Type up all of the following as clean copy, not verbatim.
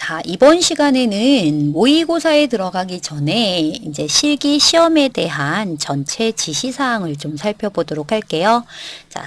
자, 이번 시간에는 모의고사에 들어가기 전에 이제 실기 시험에 대한 전체 지시사항을 좀 살펴보도록 할게요. 자,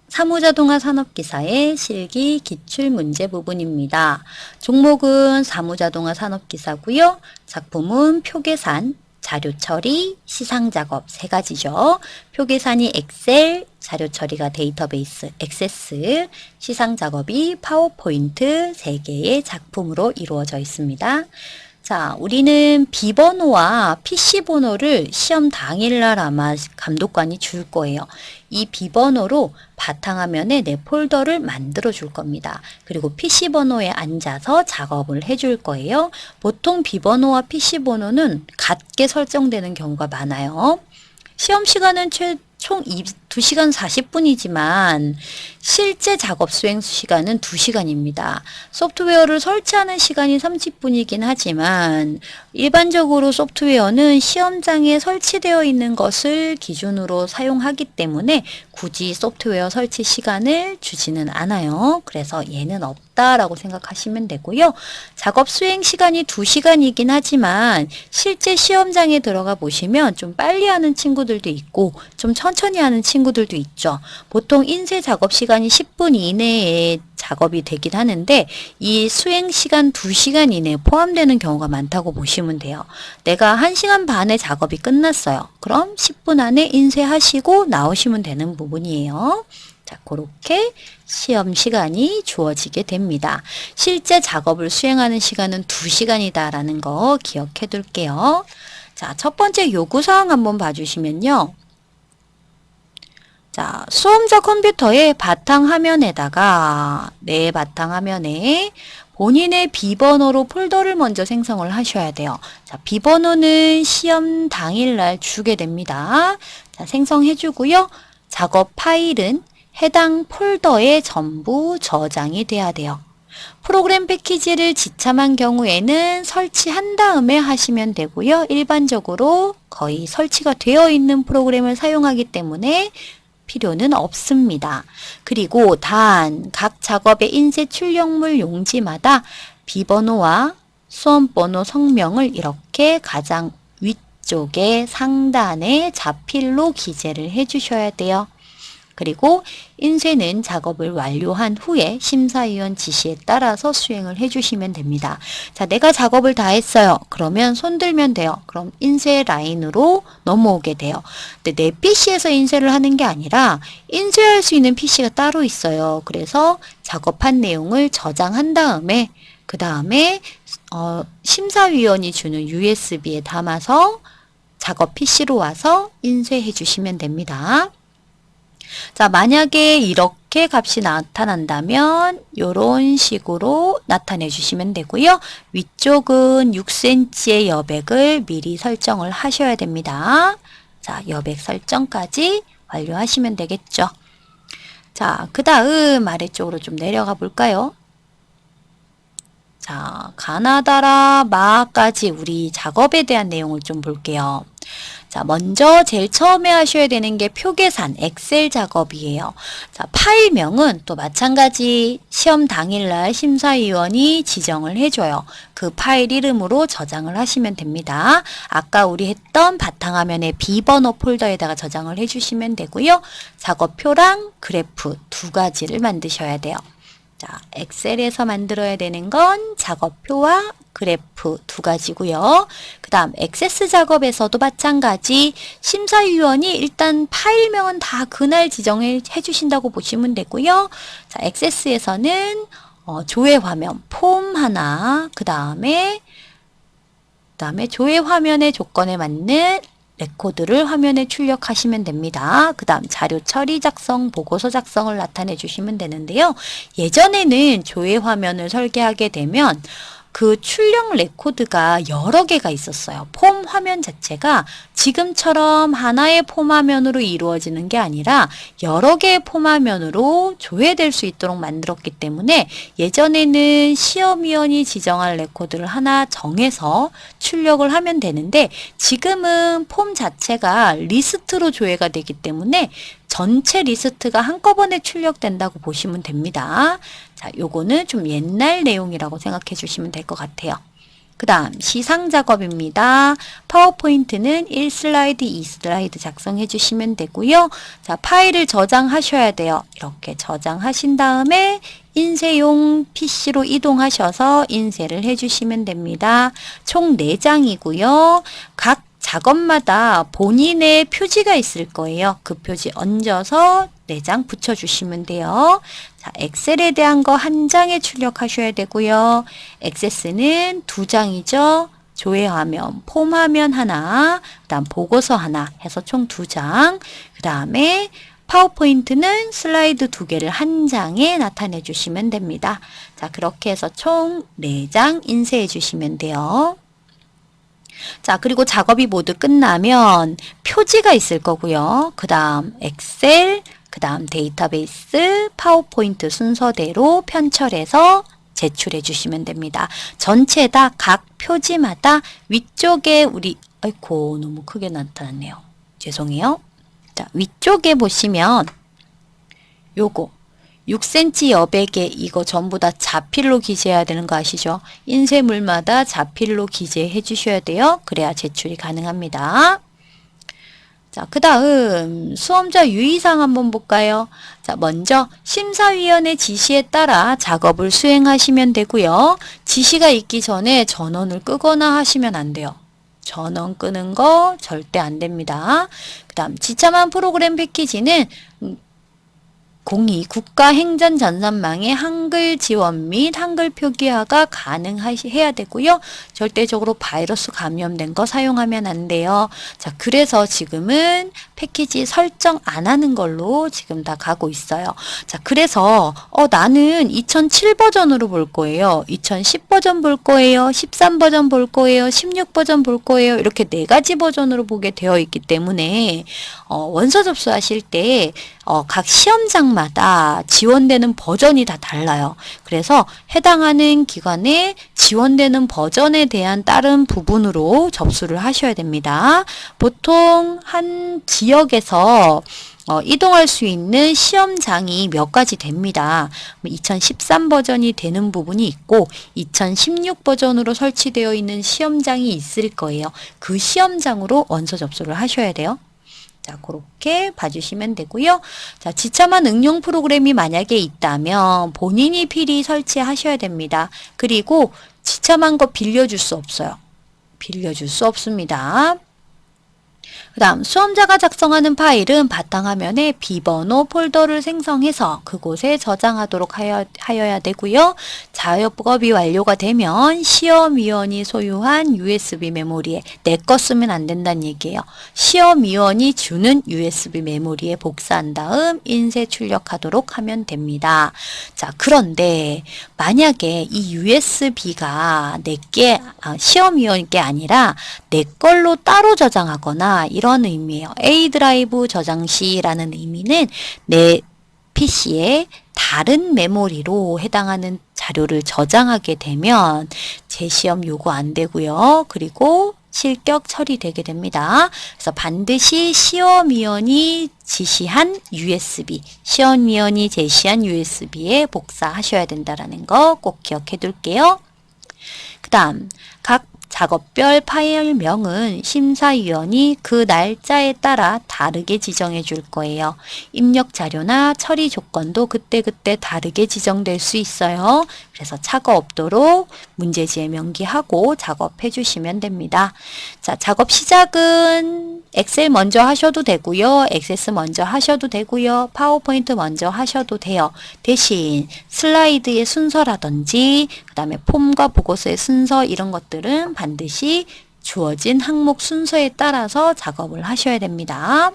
사무자동화 산업기사의 실기 기출문제 부분입니다. 종목은 사무자동화 산업기사고요. 작품은 표계산, 자료처리, 시상작업 세 가지죠. 표계산이 엑셀, 자료처리가 데이터베이스, 액세스, 시상작업이 파워포인트 3개의 작품으로 이루어져 있습니다. 자, 우리는 비번호와 PC번호를 시험 당일날 아마 감독관이 줄 거예요. 이 비번호로 바탕화면에 내 폴더를 만들어 줄 겁니다. 그리고 PC번호에 앉아서 작업을 해줄 거예요. 보통 비번호와 PC번호는 같게 설정되는 경우가 많아요. 시험 시간은 총 2시간 40분이지만 실제 작업 수행 시간은 2시간입니다. 소프트웨어를 설치하는 시간이 30분이긴 하지만 일반적으로 소프트웨어는 시험장에 설치되어 있는 것을 기준으로 사용하기 때문에 굳이 소프트웨어 설치 시간을 주지는 않아요. 그래서 얘는 없다라고 생각하시면 되고요. 작업 수행 시간이 2시간이긴 하지만 실제 시험장에 들어가 보시면 좀 빨리 하는 친구들도 있고 좀 천천히 하는 친구들도 있죠. 보통 인쇄 작업 시간이 10분 이내에 작업이 되긴 하는데 이 수행 시간 2시간 이내에 포함되는 경우가 많다고 보시면 돼요. 내가 1시간 반에 작업이 끝났어요. 그럼 10분 안에 인쇄하시고 나오시면 되는 부분이에요. 자, 그렇게 시험 시간이 주어지게 됩니다. 실제 작업을 수행하는 시간은 2시간이다라는 거 기억해 둘게요. 자, 첫 번째 요구사항 한번 봐주시면요. 자, 수험자 컴퓨터의 바탕화면에다가 내 바탕화면에 본인의 비번호로 폴더를 먼저 생성을 하셔야 돼요. 자, 비번호는 시험 당일날 주게 됩니다. 자, 생성해 주고요. 작업 파일은 해당 폴더에 전부 저장이 돼야 돼요. 프로그램 패키지를 지참한 경우에는 설치한 다음에 하시면 되고요. 일반적으로 거의 설치가 되어 있는 프로그램을 사용하기 때문에 필요는 없습니다. 그리고 단 각 작업의 인쇄 출력물 용지마다 비번호와 수험번호 성명을 이렇게 가장 위쪽에 상단에 자필로 기재를 해 주셔야 돼요. 그리고 인쇄는 작업을 완료한 후에 심사위원 지시에 따라서 수행을 해주시면 됩니다. 자, 내가 작업을 다 했어요. 그러면 손 들면 돼요. 그럼 인쇄 라인으로 넘어오게 돼요. 근데 내 PC에서 인쇄를 하는 게 아니라 인쇄할 수 있는 PC가 따로 있어요. 그래서 작업한 내용을 저장한 다음에 그 다음에 심사위원이 주는 USB에 담아서 작업 PC로 와서 인쇄해 주시면 됩니다. 자, 만약에 이렇게 값이 나타난다면 이런 식으로 나타내 주시면 되고요. 위쪽은 6cm의 여백을 미리 설정을 하셔야 됩니다. 자, 여백 설정까지 완료하시면 되겠죠. 자, 그 다음 아래쪽으로 좀 내려가 볼까요? 자, 가나다라 마까지 우리 작업에 대한 내용을 좀 볼게요. 자, 먼저 제일 처음에 하셔야 되는 게 표계산, 엑셀 작업이에요. 자, 파일명은 또 마찬가지 시험 당일날 심사위원이 지정을 해줘요. 그 파일 이름으로 저장을 하시면 됩니다. 아까 우리 했던 바탕화면에 비번호 폴더에다가 저장을 해주시면 되고요. 작업표랑 그래프 2가지를 만드셔야 돼요. 자, 엑셀에서 만들어야 되는 건 작업표와 그래프 2가지고요. 그 다음 액세스 작업에서도 마찬가지 심사위원이 일단 파일명은 다 그날 지정해 주신다고 보시면 되고요. 자, 액세스에서는 조회 화면 폼 하나, 그 다음에 조회 화면의 조건에 맞는 레코드를 화면에 출력하시면 됩니다. 그 다음 자료 처리 작성, 보고서 작성을 나타내 주시면 되는데요. 예전에는 조회 화면을 설계하게 되면 그 출력 레코드가 여러 개가 있었어요. 폼 화면 자체가 지금처럼 하나의 폼 화면으로 이루어지는 게 아니라 여러 개의 폼 화면으로 조회될 수 있도록 만들었기 때문에 예전에는 시험위원이 지정할 레코드를 하나 정해서 출력을 하면 되는데 지금은 폼 자체가 리스트로 조회가 되기 때문에 전체 리스트가 한꺼번에 출력된다고 보시면 됩니다. 자, 요거는 좀 옛날 내용이라고 생각해 주시면 될 것 같아요. 그 다음 시상 작업입니다. 파워포인트는 1슬라이드, 2슬라이드 작성해 주시면 되고요. 자, 파일을 저장하셔야 돼요. 이렇게 저장하신 다음에 인쇄용 PC로 이동하셔서 인쇄를 해 주시면 됩니다. 총 4장이고요. 각 작업마다 본인의 표지가 있을 거예요. 그 표지 얹어서 4장 붙여주시면 돼요. 자, 엑셀에 대한 거 1장에 출력하셔야 되고요. 액세스는 2장이죠. 조회화면, 폼화면 하나, 그 다음 보고서 하나 해서 총 2장. 그 다음에 파워포인트는 슬라이드 2개를 1장에 나타내 주시면 됩니다. 자, 그렇게 해서 총 4장 인쇄해 주시면 돼요. 자, 그리고 작업이 모두 끝나면 표지가 있을 거고요. 그 다음 엑셀, 그 다음 데이터베이스, 파워포인트 순서대로 편철해서 제출해 주시면 됩니다. 전체 다 각 표지마다 위쪽에 아이고, 너무 크게 나타났네요. 죄송해요. 자, 위쪽에 보시면 요거 6cm 여백에 이거 전부 다 자필로 기재해야 되는 거 아시죠? 인쇄물마다 자필로 기재해 주셔야 돼요. 그래야 제출이 가능합니다. 자, 그 다음 수험자 유의사항 한번 볼까요? 자, 먼저 심사위원의 지시에 따라 작업을 수행하시면 되고요. 지시가 있기 전에 전원을 끄거나 하시면 안 돼요. 전원 끄는 거 절대 안 됩니다. 그 다음 지참한 프로그램 패키지는 02 국가행전전산망의 한글 지원 및 한글 표기화가 가능해야 되고요. 절대적으로 바이러스 감염된 거 사용하면 안 돼요. 자, 그래서 지금은 패키지 설정 안 하는 걸로 지금 다 가고 있어요. 자, 그래서 나는 2007 버전으로 볼 거예요. 2010 버전 볼 거예요. 13 버전 볼 거예요. 16 버전 볼 거예요. 이렇게 4가지 버전으로 보게 되어 있기 때문에 원서 접수하실 때 각 시험장마다 지원되는 버전이 다 달라요. 그래서 해당하는 기관에 지원되는 버전에 대한 다른 부분으로 접수를 하셔야 됩니다. 보통 한 지역에서 이동할 수 있는 시험장이 몇 가지 됩니다. 2013 버전이 되는 부분이 있고 2016 버전으로 설치되어 있는 시험장이 있을 거예요. 그 시험장으로 원서 접수를 하셔야 돼요. 자, 그렇게 봐주시면 되고요. 자, 지참한 응용 프로그램이 만약에 있다면 본인이 필히 설치하셔야 됩니다. 그리고 지참한 거 빌려줄 수 없어요. 빌려줄 수 없습니다. 그 다음 수험자가 작성하는 파일은 바탕화면에 비번호 폴더를 생성해서 그곳에 저장하도록 하여야 되고요. 작업이 완료가 되면 시험위원이 소유한 USB 메모리에 내 거 쓰면 안 된다는 얘기예요. 시험위원이 주는 USB 메모리에 복사한 다음 인쇄 출력하도록 하면 됩니다. 자, 그런데 만약에 이 USB가 시험위원 게 아니라 내 걸로 따로 저장하거나 이런 의미예요. A 드라이브 저장 시라는 의미는 내 PC에 다른 메모리로 해당하는 자료를 저장하게 되면 재시험 요구 안 되고요. 그리고 실격 처리되게 됩니다. 그래서 반드시 시험위원이 지시한 USB, 시험위원이 제시한 USB에 복사하셔야 된다는 거 꼭 기억해 둘게요. 그 다음 각 작업별 파일명은 심사위원이 그 날짜에 따라 다르게 지정해 줄 거예요. 입력 자료나 처리 조건도 그때그때 다르게 지정될 수 있어요. 그래서 차가 없도록 문제지에 명기하고 작업해 주시면 됩니다. 자, 작업 시작은 엑셀 먼저 하셔도 되고요. 액세스 먼저 하셔도 되고요. 파워포인트 먼저 하셔도 돼요. 대신 슬라이드의 순서라든지 그 다음에 폼과 보고서의 순서 이런 것들은 반드시 주어진 항목 순서에 따라서 작업을 하셔야 됩니다.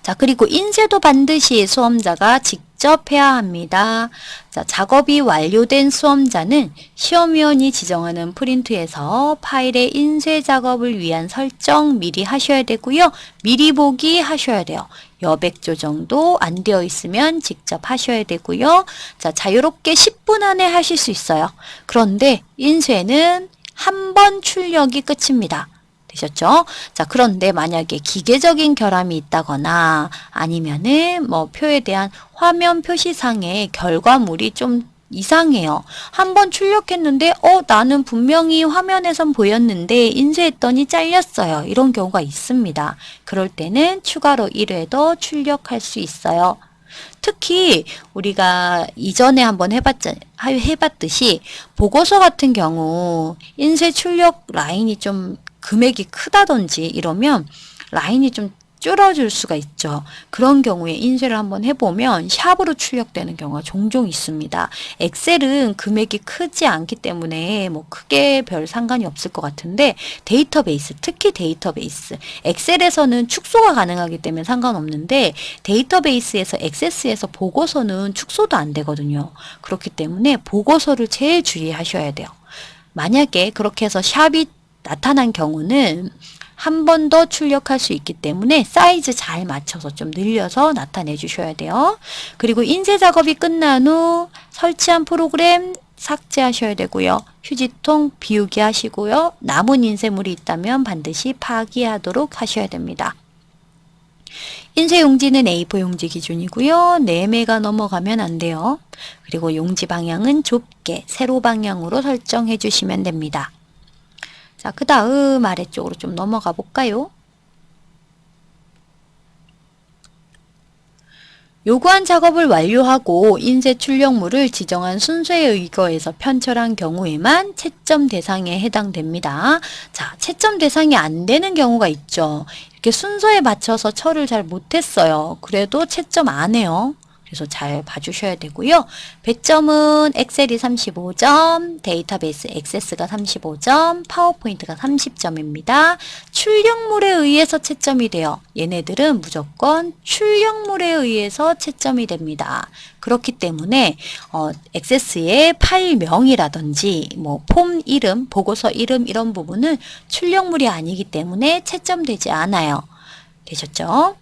자, 그리고 인쇄도 반드시 수험자가 직접 해야 합니다. 자, 작업이 완료된 수험자는 시험위원이 지정하는 프린트에서 파일의 인쇄 작업을 위한 설정 미리 하셔야 되고요. 미리 보기 하셔야 돼요. 여백 조정도 안 되어 있으면 직접 하셔야 되고요. 자, 자유롭게 10분 안에 하실 수 있어요. 그런데 인쇄는 한 번 출력이 끝입니다. 되셨죠? 자, 그런데 만약에 기계적인 결함이 있다거나 아니면은 뭐 표에 대한 화면 표시상의 결과물이 좀 이상해요. 한번 출력했는데 나는 분명히 화면에선 보였는데 인쇄했더니 잘렸어요. 이런 경우가 있습니다. 그럴 때는 추가로 1회 더 출력할 수 있어요. 특히 우리가 이전에 한번 해봤듯이 보고서 같은 경우 인쇄 출력 라인이 좀 금액이 크다든지 이러면 라인이 좀 줄어들 수가 있죠. 그런 경우에 인쇄를 한번 해보면 샵으로 출력되는 경우가 종종 있습니다. 엑셀은 금액이 크지 않기 때문에 뭐 크게 별 상관이 없을 것 같은데 데이터베이스, 특히 데이터베이스, 엑셀에서는 축소가 가능하기 때문에 상관없는데 데이터베이스에서 액세스에서 보고서는 축소도 안 되거든요. 그렇기 때문에 보고서를 제일 주의하셔야 돼요. 만약에 그렇게 해서 샵이 나타난 경우는 한 번 더 출력할 수 있기 때문에 사이즈 잘 맞춰서 좀 늘려서 나타내 주셔야 돼요. 그리고 인쇄 작업이 끝난 후 설치한 프로그램 삭제하셔야 되고요. 휴지통 비우기 하시고요. 남은 인쇄물이 있다면 반드시 파기하도록 하셔야 됩니다. 인쇄 용지는 A4 용지 기준이고요. 4매가 넘어가면 안 돼요. 그리고 용지 방향은 좁게 세로 방향으로 설정해 주시면 됩니다. 자, 그 다음 아래쪽으로 좀 넘어가 볼까요? 요구한 작업을 완료하고 인쇄 출력물을 지정한 순서에 의거해서 편철한 경우에만 채점 대상에 해당됩니다. 자, 채점 대상이 안 되는 경우가 있죠. 이렇게 순서에 맞춰서 처리를 잘 못했어요. 그래도 채점 안 해요. 그래서 잘 봐주셔야 되고요. 배점은 엑셀이 35점, 데이터베이스 액세스가 35점, 파워포인트가 30점입니다. 출력물에 의해서 채점이 돼요. 얘네들은 무조건 출력물에 의해서 채점이 됩니다. 그렇기 때문에 액세스의 파일명이라든지 뭐 폼 이름, 보고서 이름 이런 부분은 출력물이 아니기 때문에 채점되지 않아요. 되셨죠?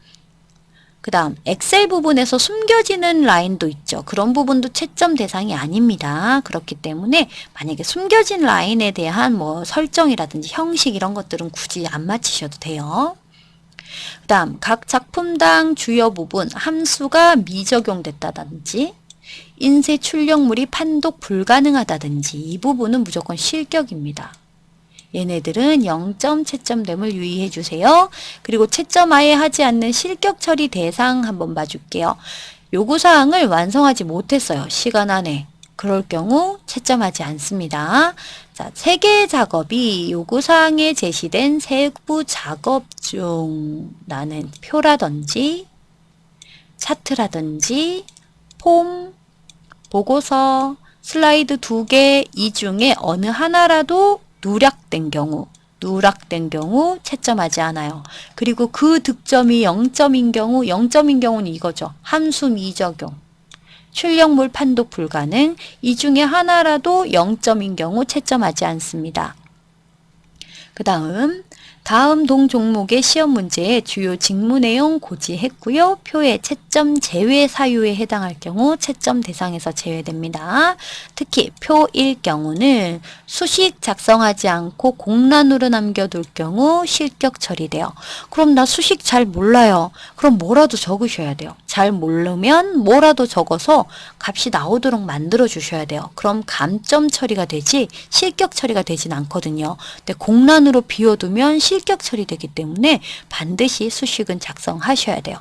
그 다음 엑셀 부분에서 숨겨지는 라인도 있죠. 그런 부분도 채점 대상이 아닙니다. 그렇기 때문에 만약에 숨겨진 라인에 대한 뭐 설정이라든지 형식 이런 것들은 굳이 안 맞추셔도 돼요. 그 다음 각 작품당 주요 부분 함수가 미적용됐다든지 인쇄 출력물이 판독 불가능하다든지 이 부분은 무조건 실격입니다. 얘네들은 0점 채점됨을 유의해 주세요. 그리고 채점 아예 하지 않는 실격 처리 대상 한번 봐줄게요. 요구사항을 완성하지 못했어요. 시간 안에. 그럴 경우 채점하지 않습니다. 자, 세개 작업이 요구사항에 제시된 세부 작업 중 나는 표라든지 차트라든지 폼, 보고서, 슬라이드 2개 이 중에 어느 하나라도 누락된 경우 채점하지 않아요. 그리고 그 득점이 0점인 경우, 0점인 경우는 이거죠. 함수 미적용, 출력물 판독 불가능, 이 중에 하나라도 0점인 경우 채점하지 않습니다. 그 다음 동 종목의 시험 문제에 주요 직무 내용 고지했고요. 표의 채점 제외 사유에 해당할 경우 채점 대상에서 제외됩니다. 특히 표일 경우는 수식 작성하지 않고 공란으로 남겨둘 경우 실격 처리돼요. 그럼 나 수식 잘 몰라요. 그럼 뭐라도 적으셔야 돼요. 잘 모르면 뭐라도 적어서 값이 나오도록 만들어 주셔야 돼요. 그럼 감점 처리가 되지 실격 처리가 되진 않거든요. 근데 공란으로 비워두면 실격 처리되기 때문에 반드시 수식은 작성하셔야 돼요.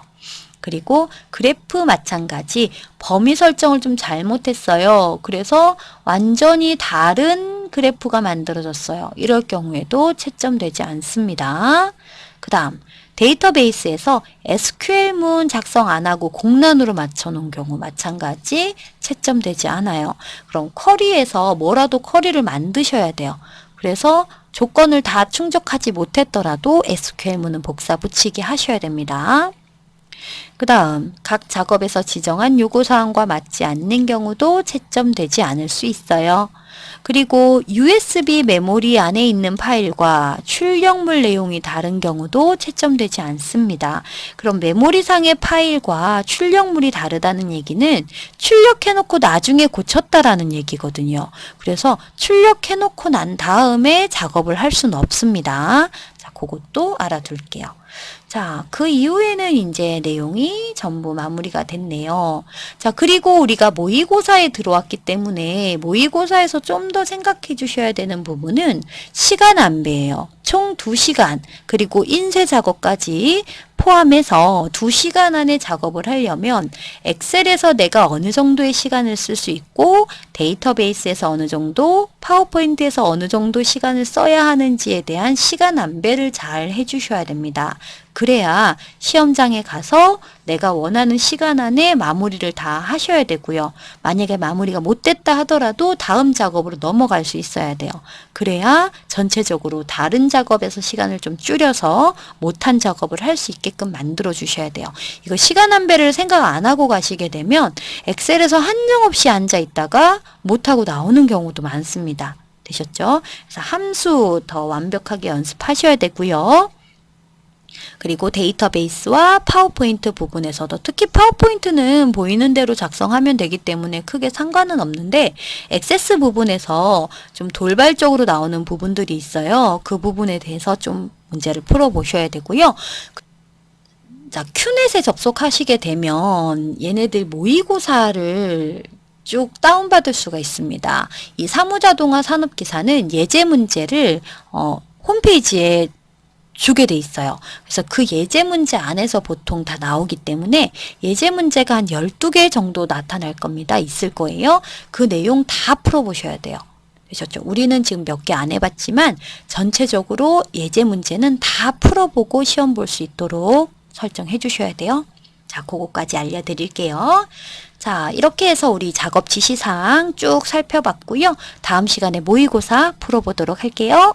그리고 그래프 마찬가지 범위 설정을 좀 잘못했어요. 그래서 완전히 다른 그래프가 만들어졌어요. 이럴 경우에도 채점되지 않습니다. 그 다음 데이터베이스에서 SQL문 작성 안 하고 공란으로 맞춰놓은 경우 마찬가지 채점되지 않아요. 그럼 쿼리에서 뭐라도 쿼리를 만드셔야 돼요. 그래서 조건을 다 충족하지 못했더라도 SQL문은 복사 붙이기 하셔야 됩니다. 그 다음 각 작업에서 지정한 요구사항과 맞지 않는 경우도 채점되지 않을 수 있어요. 그리고 USB 메모리 안에 있는 파일과 출력물 내용이 다른 경우도 채점되지 않습니다. 그럼 메모리상의 파일과 출력물이 다르다는 얘기는 출력해놓고 나중에 고쳤다라는 얘기거든요. 그래서 출력해놓고 난 다음에 작업을 할 수는 없습니다. 자, 그것도 알아둘게요. 자, 그 이후에는 이제 내용이 전부 마무리가 됐네요. 자, 그리고 우리가 모의고사에 들어왔기 때문에 모의고사에서 좀 더 생각해 주셔야 되는 부분은 시간 안배예요. 총 2시간, 그리고 인쇄 작업까지 포함해서 2시간 안에 작업을 하려면 엑셀에서 내가 어느 정도의 시간을 쓸 수 있고 데이터베이스에서 어느 정도, 파워포인트에서 어느 정도 시간을 써야 하는지에 대한 시간 안배를 잘 해주셔야 됩니다. 그래야 시험장에 가서 내가 원하는 시간 안에 마무리를 다 하셔야 되고요. 만약에 마무리가 못 됐다 하더라도 다음 작업으로 넘어갈 수 있어야 돼요. 그래야 전체적으로 다른 작업에서 시간을 좀 줄여서 못한 작업을 할 수 있게끔 만들어 주셔야 돼요. 이거 시간 안배를 생각 안 하고 가시게 되면 엑셀에서 한정없이 앉아 있다가 못하고 나오는 경우도 많습니다. 되셨죠? 그래서 함수 더 완벽하게 연습하셔야 되고요. 그리고 데이터베이스와 파워포인트 부분에서도, 특히 파워포인트는 보이는 대로 작성하면 되기 때문에 크게 상관은 없는데 액세스 부분에서 좀 돌발적으로 나오는 부분들이 있어요. 그 부분에 대해서 좀 문제를 풀어보셔야 되고요. 자, 큐넷에 접속하시게 되면 얘네들 모의고사를 쭉 다운받을 수가 있습니다. 이 사무자동화 산업기사는 예제 문제를 홈페이지에 주게 돼 있어요. 그래서 그 예제 문제 안에서 보통 다 나오기 때문에 예제 문제가 한 12개 정도 나타날 겁니다. 있을 거예요. 그 내용 다 풀어보셔야 돼요. 되셨죠? 우리는 지금 몇 개 안 해봤지만 전체적으로 예제 문제는 다 풀어보고 시험 볼 수 있도록 설정해 주셔야 돼요. 자, 그거까지 알려드릴게요. 자, 이렇게 해서 우리 작업 지시사항 쭉 살펴봤고요. 다음 시간에 모의고사 풀어보도록 할게요.